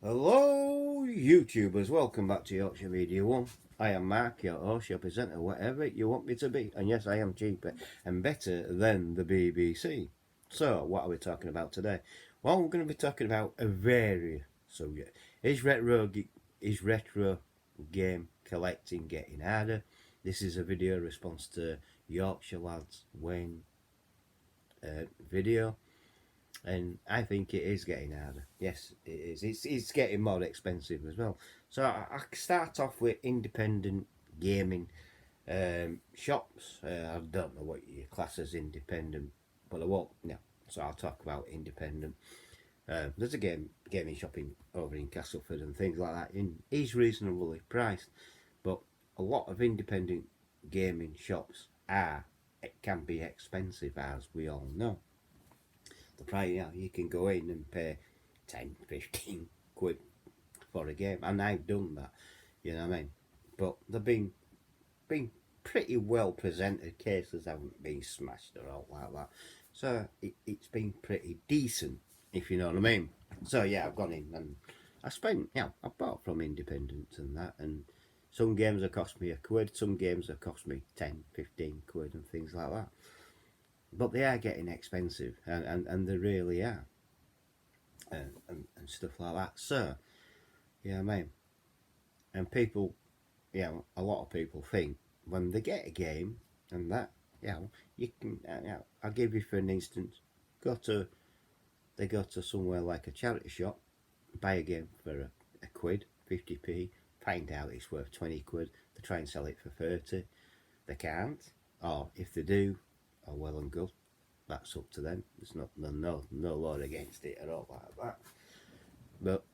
Hello YouTubers, welcome back to Yorkshire Media 1. I am Mark, your host, your presenter, whatever you want me to be. And yes, I am cheaper and better than the BBC. So, what are we talking about today? Well, we're going to be talking about a various subject. Is retro game collecting getting harder? This is a video response to Yorkshire Lads Wayne video. And I think it is getting harder. Yes, it is. It's getting more expensive as well. So I start off with independent gaming shops. I don't know what you class as independent, but I won't. No, so I'll talk about independent. There's a gaming shop over in Castleford and things like that. He's reasonably priced, but a lot of independent gaming shops can be expensive, as we all know. The price, you can go in and pay 10, 15 quid for a game, and I've done that, you know what I mean? But they've been pretty well presented. Cases haven't been smashed or all like that, so it's been pretty decent, if you know what I mean. So yeah, I've gone in and I spent, I bought from independents and that, and some games have cost me a quid, some games have cost me 10, 15 quid and things like that. But they are getting expensive, and they really are, and stuff like that. So, yeah, I mean, and people, a lot of people think when they get a game and that, you can, I'll give you for an instance, they go to somewhere like a charity shop, buy a game for a quid, 50p, find out it's worth 20 quid, they try and sell it for 30, they can't, or if they do, oh well and good. That's up to them. There's no law against it at all like that. But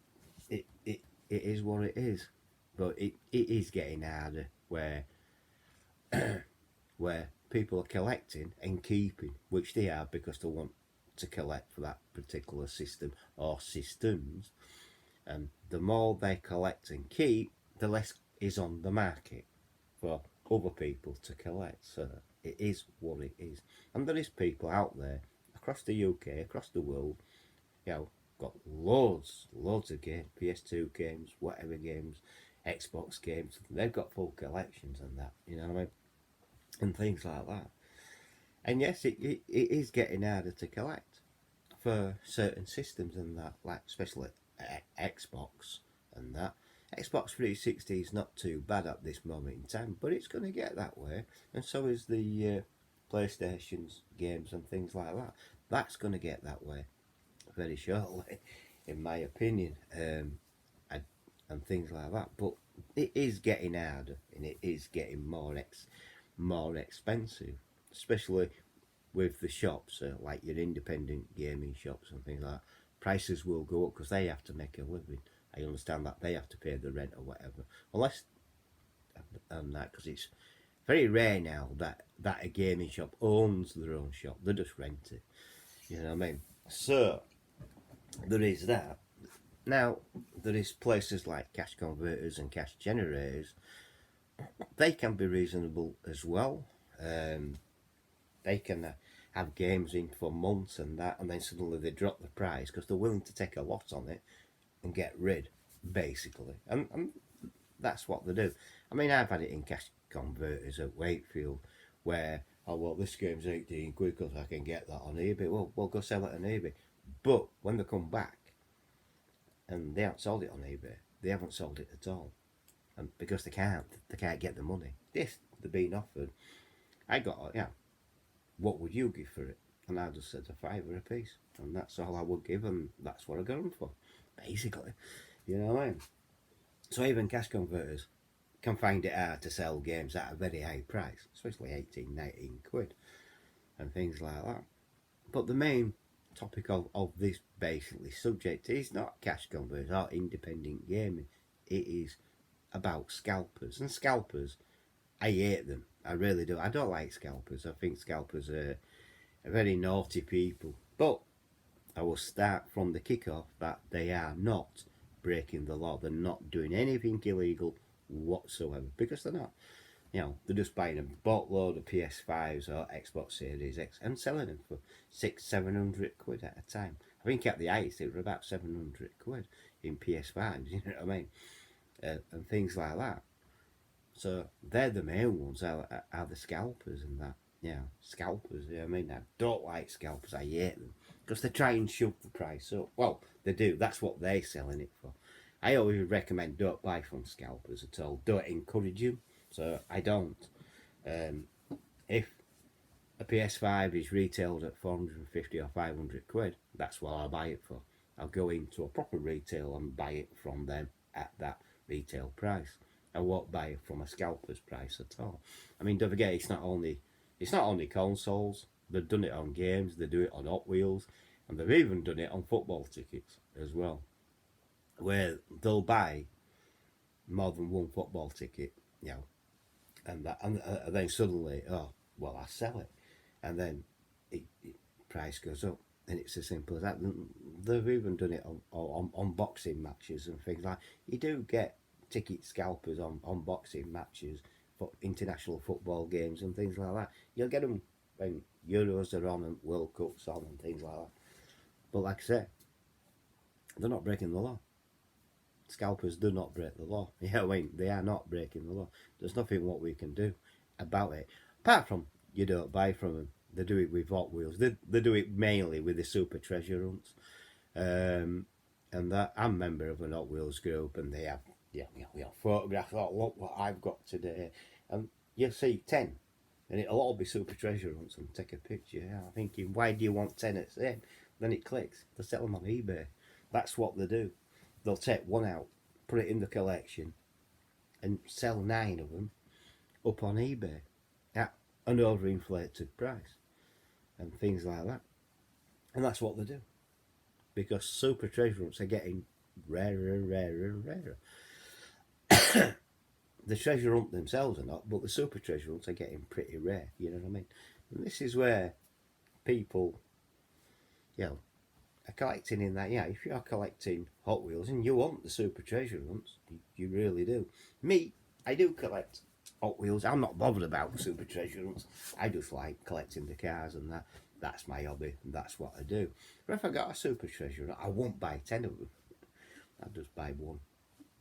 it is what it is. But it is getting harder where where people are collecting and keeping, which they are because they want to collect for that particular system or systems. And the more they collect and keep, the less is on the market for other people to collect. So it is what it is. And there is people out there across the UK, across the world, got loads of games, PS2 games, whatever games, Xbox games. They've got full collections and that, you know what I mean? And things like that. And yes, it is getting harder to collect for certain systems and that, like especially Xbox and that. Xbox 360 is not too bad at this moment in time, but it's going to get that way, and so is the PlayStation's games and things like that. That's going to get that way very shortly, in my opinion, and things like that. But it is getting harder, and it is getting more expensive, especially with the shops, like your independent gaming shops and things like that. Prices will go up because they have to make a living. I understand that they have to pay the rent or whatever. Unless, and that, because it's very rare now that a gaming shop owns their own shop. They just rent it. You know what I mean? So, there is that. Now, there is places like cash converters and cash generators. They can be reasonable as well. They can have games in for months and that, and then suddenly they drop the price because they're willing to take a lot on it and get rid, basically. And that's what they do. I mean, I've had it in cash converters at Wakefield where, oh, well, this game's 18 quid because I can get that on eBay. Well, we'll go sell it on eBay. But when they come back and they haven't sold it on eBay, they haven't sold it at all. And because they can't get the money. This, they're being offered. I got, what would you give for it? And I just said a fiver a piece. And that's all I would give, and that's what I got them for, basically. You know what I mean? So even cash converters can find it hard to sell games at a very high price, especially 18, 19 quid and things like that. But the main topic of this basically subject is not cash converters or independent gaming. It is about scalpers. And scalpers, I hate them. I really do. I don't like scalpers. I think scalpers are very naughty people. But I will start from the kick-off that they are not breaking the law. They're not doing anything illegal whatsoever, because they're not. They're just buying a boatload of PS5s or Xbox Series X and selling them for 600-700 quid at a time. think at the highest it was about 700 quid in PS5s, you know what I mean? And things like that. So they're the main ones, are the scalpers and that. Yeah, scalpers. Yeah, I mean, I don't like scalpers. I hate them because they try and shove the price up. Well, they do. That's what they're selling it for. I always recommend don't buy from scalpers at all. Don't encourage them. So I don't. Um, if a PS5 is retailed at 450 or 500 quid, that's what I'll buy it for. I'll go into a proper retail and buy it from them at that retail price. I won't buy it from a scalper's price at all. I mean, don't forget, it's not only consoles. They've done it on games. They do it on Hot Wheels, and they've even done it on football tickets as well, where they'll buy more than one football ticket, and then suddenly, oh well, I sell it, and then price goes up, and it's as simple as that. They've even done it on boxing matches and things like. You do get ticket scalpers on boxing matches for international football games and things like that. You'll get them when Euros are on and World Cups on and things like that. But like I say, they're not breaking the law. Scalpers do not break the law. Yeah, I mean, they are not breaking the law. There's nothing what we can do about it. Apart from you don't buy from them. They do it with Hot Wheels. They do it mainly with the Super Treasure Hunts. And that I'm a member of an Hot Wheels group, and they have photographs. Oh, look what I've got today, and you'll see 10, and it'll all be Super Treasure Hunts and take a picture. Yeah, I'm thinking, why do you want 10 at the same? Then it clicks. They sell them on eBay. That's what they do. They'll take one out, put it in the collection, and sell 9 of them up on eBay at an overinflated price and things like that. And that's what they do, because Super Treasure Hunts are getting rarer and rarer and rarer. The treasure hunt themselves are not, but the Super Treasure Hunts are getting pretty rare. You know what I mean? And this is where people, are collecting in that. Yeah, if you're collecting Hot Wheels and you want the Super Treasure Hunts, you really do. Me, I do collect Hot Wheels. I'm not bothered about Super Treasure Hunts. I just like collecting the cars and that. That's my hobby, and that's what I do. But if I got a Super Treasure Hunt, I won't buy 10 of them. I'll just buy one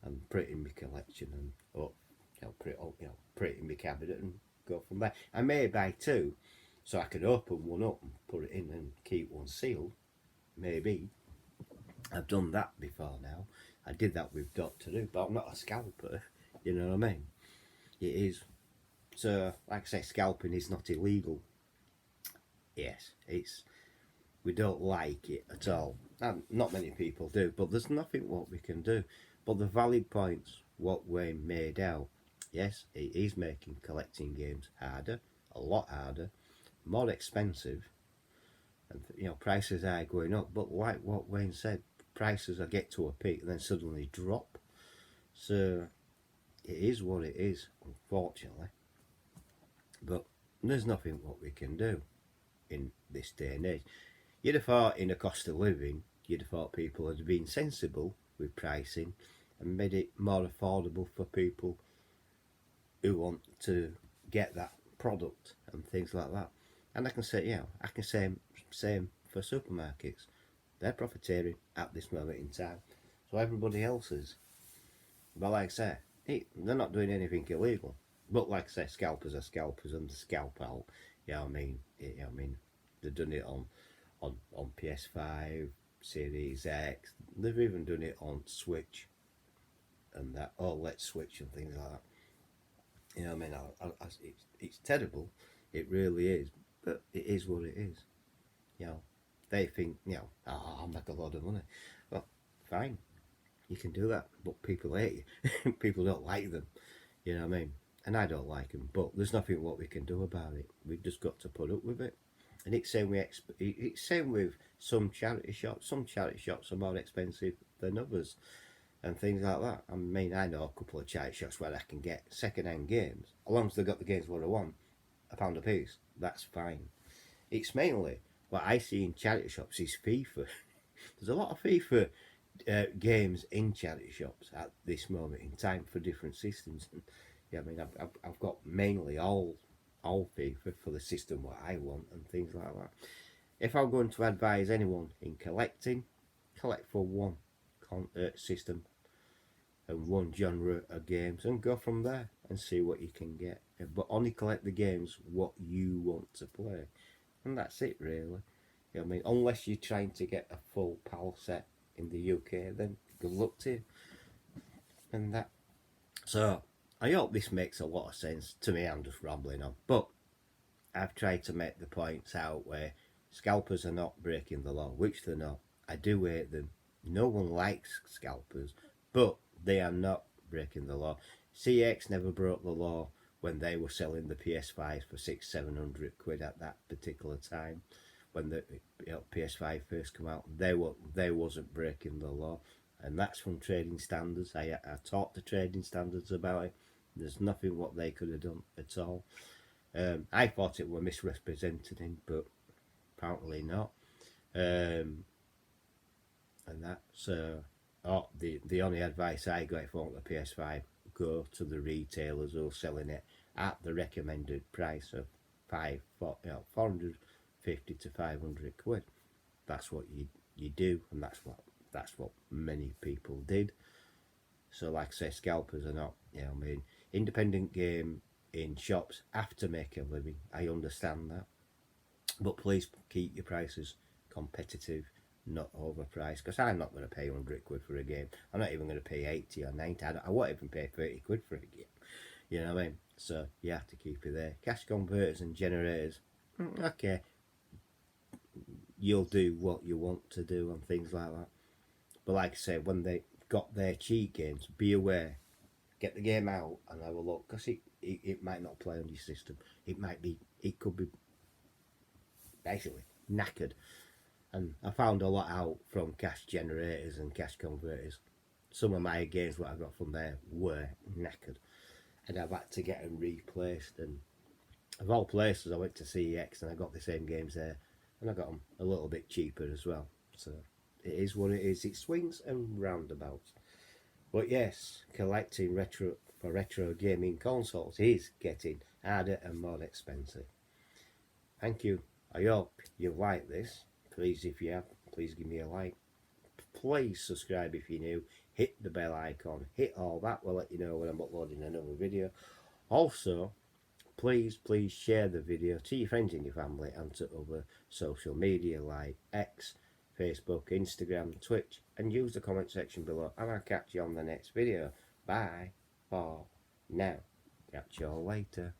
and put it in my collection and put it in my cabinet and go from there. I may buy 2, so I could open one up and put it in and keep one sealed. Maybe. I've done that before now. I did that with Doctor Who, but I'm not a scalper. You know what I mean? It is. So, like I say, scalping is not illegal. Yes, we don't like it at all. And not many people do, but there's nothing what we can do. But the valid points, what Wayne made out, yes, it is making collecting games harder, a lot harder, more expensive, and prices are going up. But like what Wayne said, prices will get to a peak and then suddenly drop. So it is what it is, unfortunately. But there's nothing what we can do in this day and age. You'd have thought in a cost of living, you'd have thought people had been sensible with pricing and made it more affordable for people who want to get that product and things like that. And I can say, same for supermarkets. They're profiteering at this moment in time. So everybody else is. But like I say, they're not doing anything illegal. But like I say, scalpers are scalpers and scalp out. They've done it on PS5, Series X. They've even done it on Switch and that OLED Switch and things like that. It's terrible. It really is. But it is what it is. They think, I'll make a lot of money. Well, fine. You can do that. But people hate you. People don't like them. You know what I mean? And I don't like them. But there's nothing what we can do about it. We've just got to put up with it. And it's same with some charity shops. Some charity shops are more expensive than others, and things like that. I mean, I know a couple of charity shops where I can get second-hand games, as long as they've got the games what I want, £1 a piece. That's fine. It's mainly what I see in charity shops is FIFA. There's a lot of FIFA games in charity shops at this moment in time for different systems. I've got mainly all FIFA for the system what I want and things like that. If I'm going to advise anyone in collecting, collect for one system and one genre of games and go from there and see what you can get. But only collect the games what you want to play. And that's it, really. You know what I mean? Unless you're trying to get a full PAL set in the UK, then good luck to you. And that. So, I hope this makes a lot of sense. To me, I'm just rambling on. But I've tried to make the points out where scalpers are not breaking the law, which they're not. I do hate them. No one likes scalpers, but they are not breaking the law. CX never broke the law when they were selling the PS5s for 600-700 quid at that particular time. When the PS5 first came out, they wasn't breaking the law, and that's from trading standards. I talked to trading standards about it. There's nothing what they could have done at all. I thought it were misrepresented him, but apparently not. And that's the only advice I got if you want the PS5, go to the retailers who are selling it at the recommended price of 450 to 500 quid. That's what you do, and that's what many people did. So, like I say, scalpers are not. I mean, independent game in shops have to make a living. I understand that, but please keep your prices competitive, not overpriced. Because I'm not going to pay 100 quid for a game. I'm not even going to pay 80 or 90. I won't even pay 30 quid for a game. You know what I mean? So you have to keep it there. Cash converters and generators, okay, you'll do what you want to do and things like that. But like I say, when they got their cheat games, be aware. Get the game out and have a look, because it might not play on your system. It could be basically knackered. And I found a lot out from cash generators and cash converters. Some of my games what I got from there were knackered, and I've had to get them replaced. And of all places, I went to CEX and I got the same games there, and I got them a little bit cheaper as well. So it is what it is. It swings and roundabouts. But yes, collecting retro gaming consoles is getting harder and more expensive. Thank you. I hope you like this. Please, if you have, please give me a like. Please subscribe if you're new. Hit the bell icon. Hit all that. Will let you know when I'm uploading another video. Also, please share the video to your friends and your family and to other social media like X, Facebook, Instagram, Twitch, and use the comment section below, and I'll catch you on the next video. Bye for now. Catch you all later.